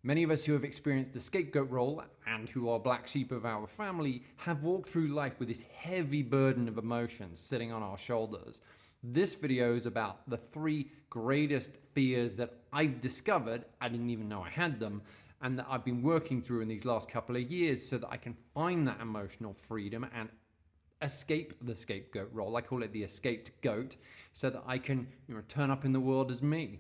Many of us who have experienced the scapegoat role and who are black sheep of our family have walked through life with this heavy burden of emotions sitting on our shoulders. This video is about the 3 greatest fears that I've discovered, I didn't even know I had them, and that I've been working through in these last couple of years so that I can find that emotional freedom and escape the scapegoat role. I call it the escaped goat, so that I can turn up in the world as me.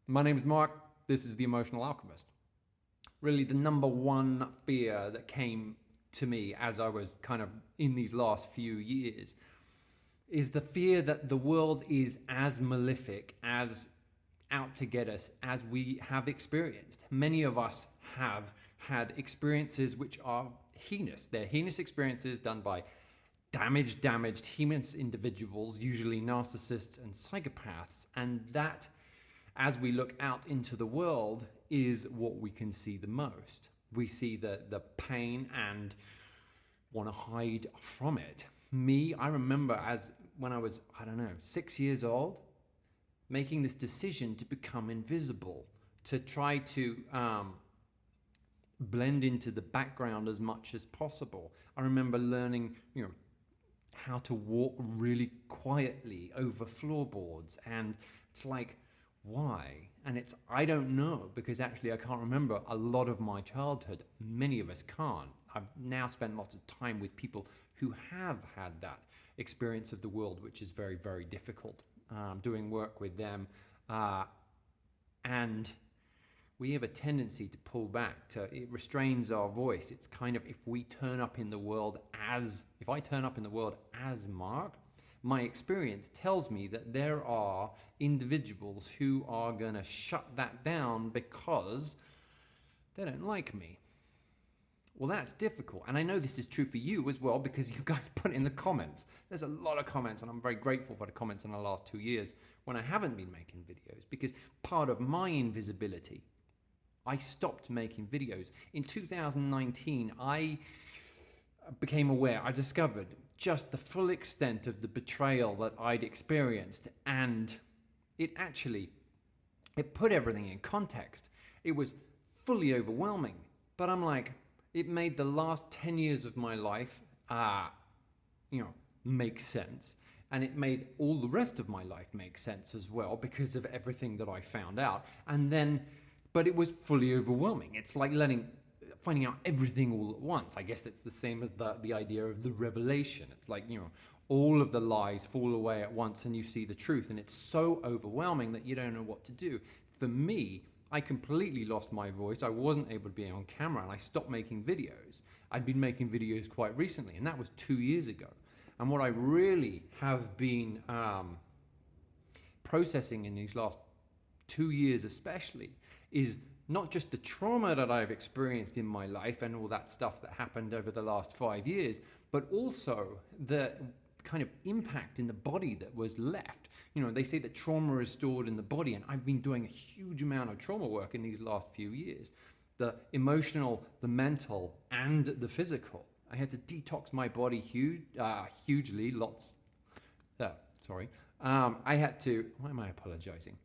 My name is Mark. This is the Emotional Alchemist. Really, the number one fear that came to me as I was kind of in these last few years is the fear that the world is as malefic, as out to get us as we have experienced. Many of us have had experiences which are heinous. They're heinous experiences done by damaged, heinous individuals, usually narcissists and psychopaths. And that, as we look out into the world, is what we can see the most. We see the pain and want to hide from it. I remember when I was, 6 years old, making this decision to become invisible, to try to blend into the background as much as possible. I remember learning, how to walk really quietly over floorboards, and it's like, why? And I don't know, because actually I can't remember a lot of my childhood. Many of us can't. I've now spent lots of time with people who have had that experience of the world, which is very, very difficult. Doing work with them, and we have a tendency to pull back. It restrains our voice. It's kind of, if I turn up in the world as Mark, my experience tells me that there are individuals who are going to shut that down because they don't like me. Well, that's difficult. And I know this is true for you as well, because you guys put it in the comments. There's a lot of comments, and I'm very grateful for the comments in the last 2 years when I haven't been making videos, because part of my invisibility, I stopped making videos. In 2019, I became aware, I discovered just the full extent of the betrayal that I'd experienced, and it put everything in context. It was fully overwhelming, but I'm like, it made the last 10 years of my life, make sense. And it made all the rest of my life make sense as well, because of everything that I found out. But it was fully overwhelming. It's like finding out everything all at once. I guess that's the same as the idea of the revelation. It's like, all of the lies fall away at once and you see the truth. And it's so overwhelming that you don't know what to do. For me, I completely lost my voice. I wasn't able to be on camera, and I stopped making videos. I'd been making videos quite recently, and that was 2 years ago. And what I really have been processing in these last 2 years especially is not just the trauma that I've experienced in my life and all that stuff that happened over the last 5 years, but also the kind of impact in the body that was left. They say that trauma is stored in the body, and I've been doing a huge amount of trauma work in these last few years. The emotional, the mental, and the physical. I had to detox my body hugely, I had to, why am I apologizing?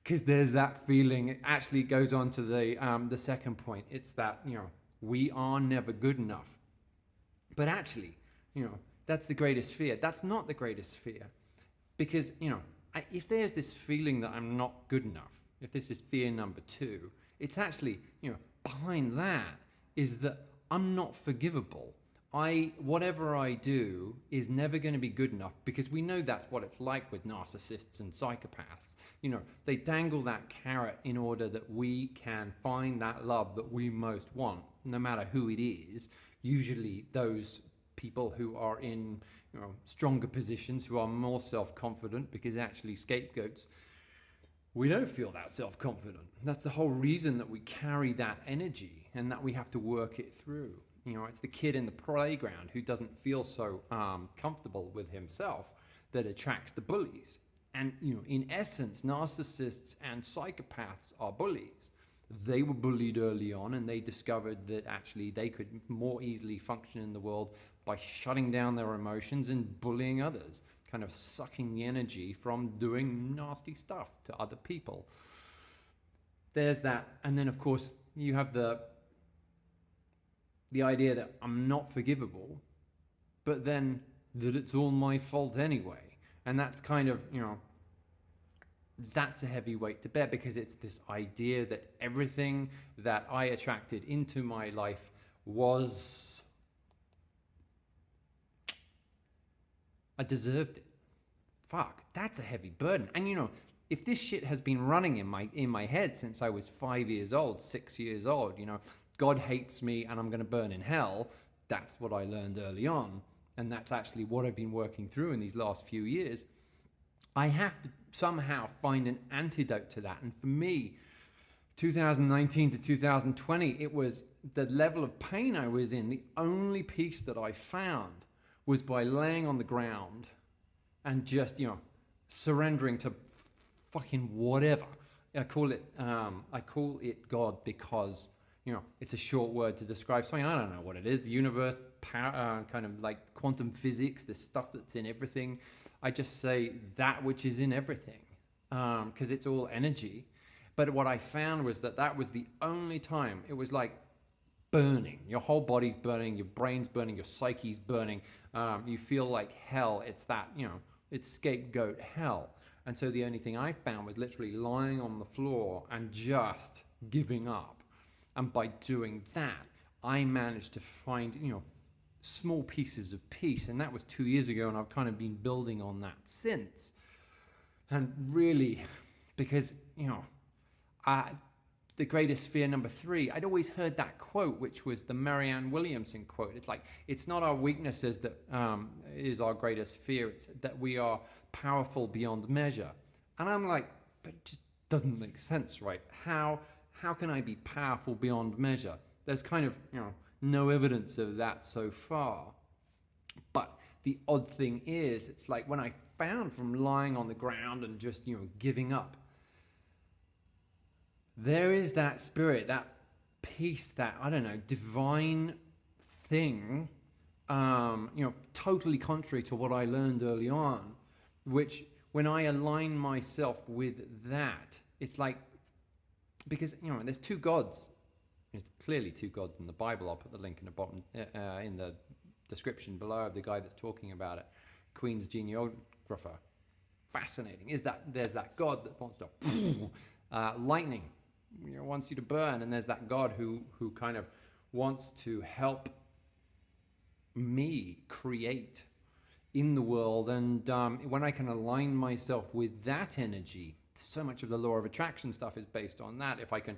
Because there's that feeling. It actually goes on to the second point. It's that, we are never good enough. But actually, that's the greatest fear. That's not the greatest fear. Because, if there's this feeling that I'm not good enough, if this is fear number 2, it's actually, behind that is that I'm not forgivable. Whatever I do is never going to be good enough, because we know that's what it's like with narcissists and psychopaths. They dangle that carrot in order that we can find that love that we most want, no matter who it is. Usually those people who are in stronger positions, who are more self-confident, because actually scapegoats, we don't feel that self-confident. That's the whole reason that we carry that energy and that we have to work it through. It's the kid in the playground who doesn't feel so comfortable with himself that attracts the bullies. And, in essence, narcissists and psychopaths are bullies. They were bullied early on, and they discovered that actually they could more easily function in the world by shutting down their emotions and bullying others, kind of sucking the energy from doing nasty stuff to other people. There's that. And then, of course, you have the idea that I'm not forgivable, but then that it's all my fault anyway. And that's kind of, that's a heavy weight to bear, because it's this idea that everything that I attracted into my life was, I deserved it. Fuck, that's a heavy burden. And if this shit has been running in my head since I was 5 years old, 6 years old, God hates me and I'm going to burn in hell. That's what I learned early on. And that's actually what I've been working through in these last few years. I have to somehow find an antidote to that. And for me, 2019 to 2020, it was the level of pain I was in. The only peace that I found was by laying on the ground and just, surrendering to fucking whatever. I call it God because, it's a short word to describe something. I don't know what it is. The universe, power, kind of like quantum physics, this stuff that's in everything. I just say that which is in everything, because it's all energy. But what I found was that was the only time it was like burning. Your whole body's burning, your brain's burning, your psyche's burning. You feel like hell. It's that, it's scapegoat hell. And so the only thing I found was literally lying on the floor and just giving up. And by doing that, I managed to find, small pieces of peace. And that was 2 years ago, and I've kind of been building on that since. And really, because, the greatest fear number 3, I'd always heard that quote, which was the Marianne Williamson quote. It's like, it's not our weaknesses that is our greatest fear. It's that we are powerful beyond measure. And I'm like, but it just doesn't make sense, right? How can I be powerful beyond measure? There's kind of, no evidence of that so far. But the odd thing is, it's like when I found from lying on the ground and just, giving up, there is that spirit, that peace, that, I don't know, divine thing, totally contrary to what I learned early on, which when I align myself with that, it's like, because, there's 2 gods. There's clearly 2 gods in the Bible. I'll put the link in the bottom, in the description below of the guy that's talking about it. Queen's genealographer. Fascinating. There's that God that wants to lightning, wants you to burn, and there's that God who kind of wants to help me create in the world. And when I can align myself with that energy, so much of the law of attraction stuff is based on that. If I can,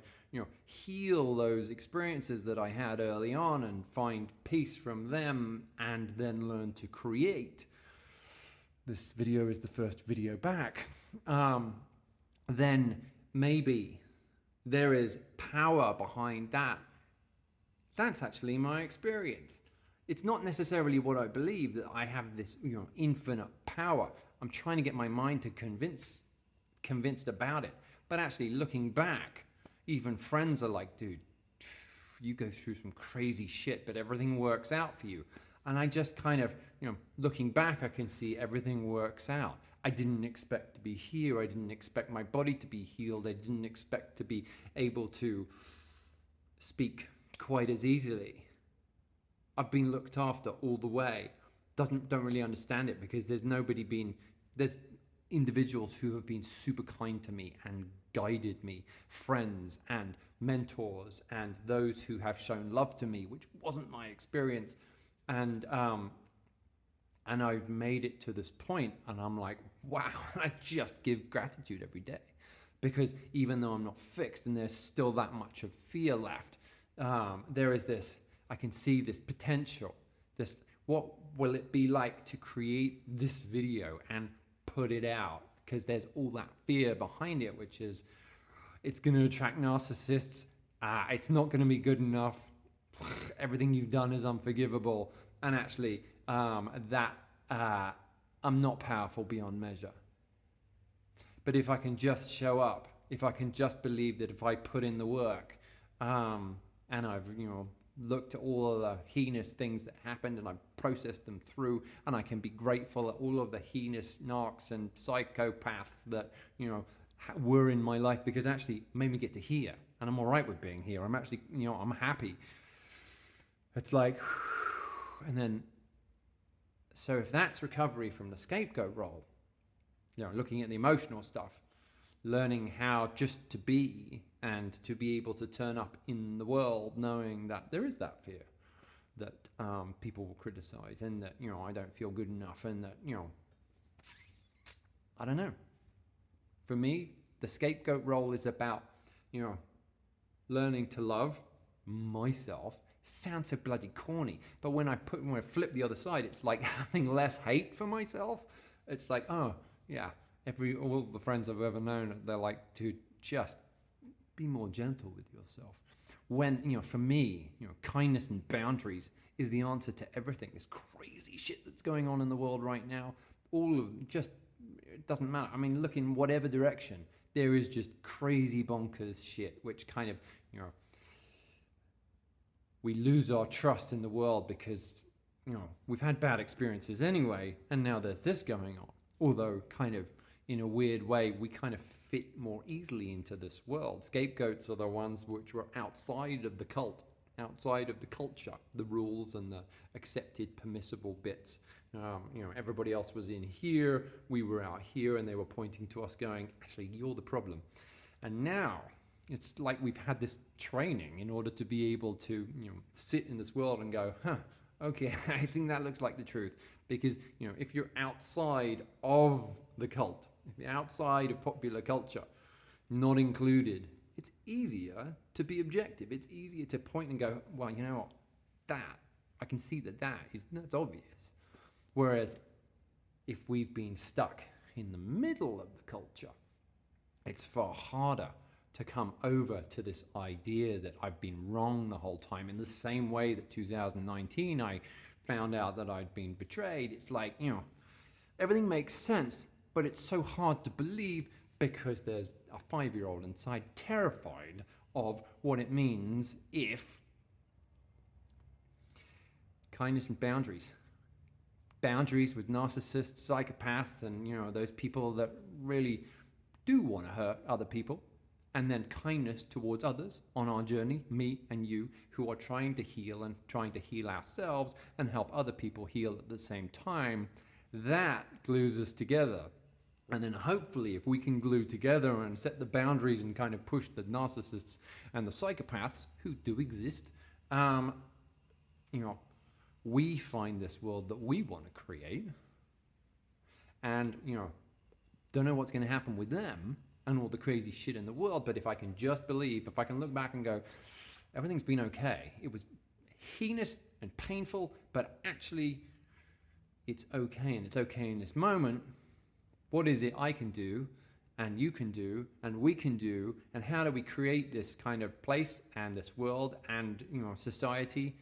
heal those experiences that I had early on and find peace from them, and then learn to create. This video is the first video back. Then maybe there is power behind that. That's actually my experience. It's not necessarily what I believe, that I have this, infinite power. I'm trying to get my mind to convinced about it. But actually looking back, even friends are like, dude, you go through some crazy shit, but everything works out for you. And I just kind of, looking back, I can see everything works out. I didn't expect to be here. I didn't expect my body to be healed. I didn't expect to be able to speak quite as easily. I've been looked after all the way. Don't really understand it, because there's individuals who have been super kind to me and guided me, friends and mentors, and those who have shown love to me, which wasn't my experience. And I've made it to this point, and I'm like, wow, I just give gratitude every day, because even though I'm not fixed and there's still that much of fear left, there is this, I can see this potential, this, what will it be like to create this video and put it out? Because there's all that fear behind it, which is, it's going to attract narcissists, it's not going to be good enough, everything you've done is unforgivable, and actually I'm not powerful beyond measure. But if I can just show up, if I can just believe that if I put in the work, and I've looked at all of the heinous things that happened, and I've processed them through, and I can be grateful at all of the heinous narcs and psychopaths that were in my life, because actually it made me get to here, and I'm all right with being here. I'm actually, I'm happy. It's like, and then, so if that's recovery from the scapegoat role, looking at the emotional stuff, learning how just to be and to be able to turn up in the world, knowing that there is that fear that people will criticize, and that, I don't feel good enough, and that, I don't know. For me, the scapegoat role is about, learning to love myself. Sounds so bloody corny, but when I flip the other side, it's like having less hate for myself. It's like, oh yeah, all the friends I've ever known, they're like, to just be more gentle with yourself. When, for me, kindness and boundaries is the answer to everything. This crazy shit that's going on in the world right now, it doesn't matter. I mean, look in whatever direction, there is just crazy bonkers shit, which kind of, we lose our trust in the world because, we've had bad experiences anyway, and now there's this going on. Although, kind of, in a weird way, we kind of fit more easily into this world. Scapegoats are the ones which were outside of the cult, outside of the culture, the rules and the accepted permissible bits. Everybody else was in here, we were out here, and they were pointing to us going, actually, you're the problem. And now, it's like we've had this training in order to be able to, sit in this world and go, okay, I think that looks like the truth. Because, if you're outside of the cult, if you're outside of popular culture, not included, it's easier to be objective. It's easier to point and go, well, you know what, I can see that's obvious. Whereas if we've been stuck in the middle of the culture, it's far harder to come over to this idea that I've been wrong the whole time. In the same way that 2019, I found out that I'd been betrayed. It's like, everything makes sense, but it's so hard to believe because there's a 5-year-old inside terrified of what it means if kindness and boundaries with narcissists, psychopaths, and, those people that really do want to hurt other people. And then kindness towards others on our journey, me and you, who are trying to heal and trying to heal ourselves and help other people heal at the same time. That glues us together. And then hopefully if we can glue together and set the boundaries and kind of push the narcissists and the psychopaths, who do exist, we find this world that we want to create. And, don't know what's going to happen with them and all the crazy shit in the world, but if I can just believe, if I can look back and go, everything's been okay. It was heinous and painful, but actually it's okay, and it's okay in this moment. What is it I can do, and you can do, and we can do, and how do we create this kind of place and this world and, society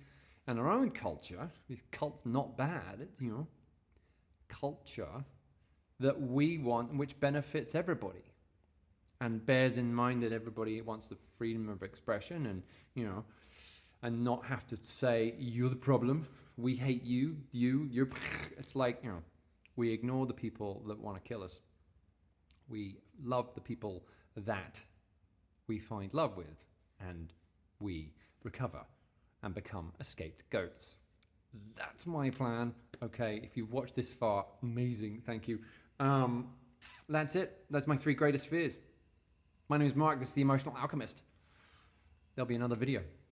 and our own culture? This cult's not bad. It's, culture that we want, which benefits everybody. And bears in mind that everybody wants the freedom of expression, and and not have to say you're the problem, we hate you're. It's like, we ignore the people that want to kill us. We love the people that we find love with, and we recover and become escaped goats. That's my plan. Okay, if you've watched this far, amazing, thank you. That's it. That's my 3 greatest fears. My name is Mark, this is the Emotional Alchemist. There'll be another video.